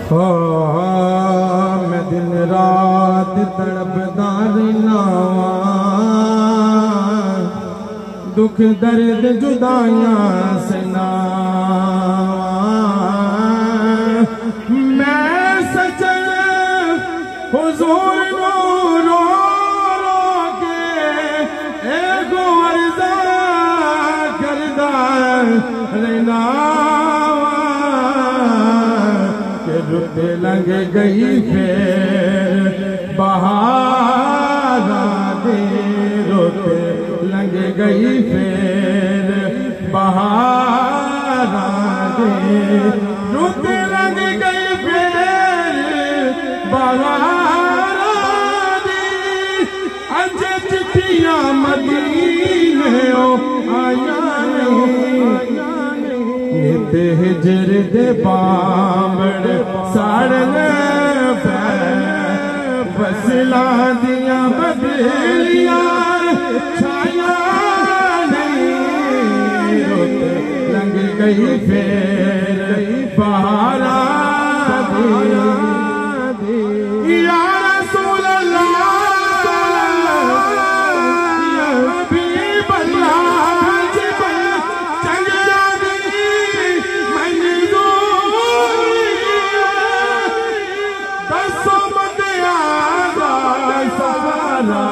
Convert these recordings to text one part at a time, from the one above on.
हो मैं दिन रात तड़पदा रहना दुख दर्द जुदाइयां से ना मैं सजन हुजूर नो रो रो के एगो अर्ज़ा करदा रहना के रुत लंघ गई फिर बहार दे रुत लंघ गई फिर बहार दे रुत लंघ गई फिर बहार दे अज चिट्ठियां मदीने आया नित हिजर दे बामड़ साड़न फसला दिया बदलिया छाया नहीं रुत लंघ गई फिर बहारा दी या रसूल अल्लाह या हबीब अल्लाह चंगा दी मंजूरी दसो मदिया दा सवाला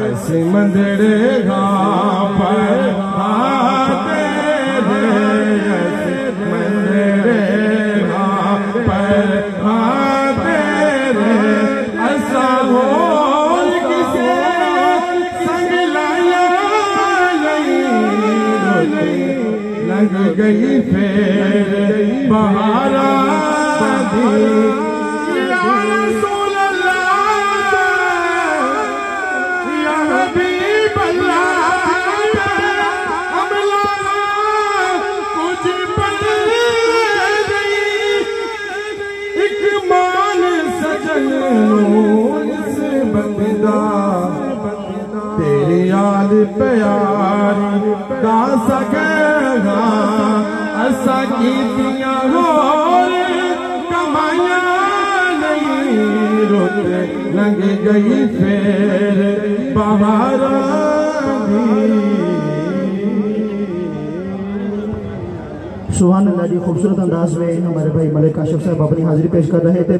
ऐसे मंदरे गां पर आते रे मंदरे गां पर आते रे ऐसा हो किसे संग लाया नहीं लग गई फिर बहारा दी तेरी याद प्यारी दा सकेगा असा कीतियां होर कमाया नहीं रुत लंघ गई फिर बहारा सुभान अल्लाह जी खूबसूरत अंदाज में हमारे भाई मलिक काशिफ साहब अपनी हाजिरी पेश कर रहे थे।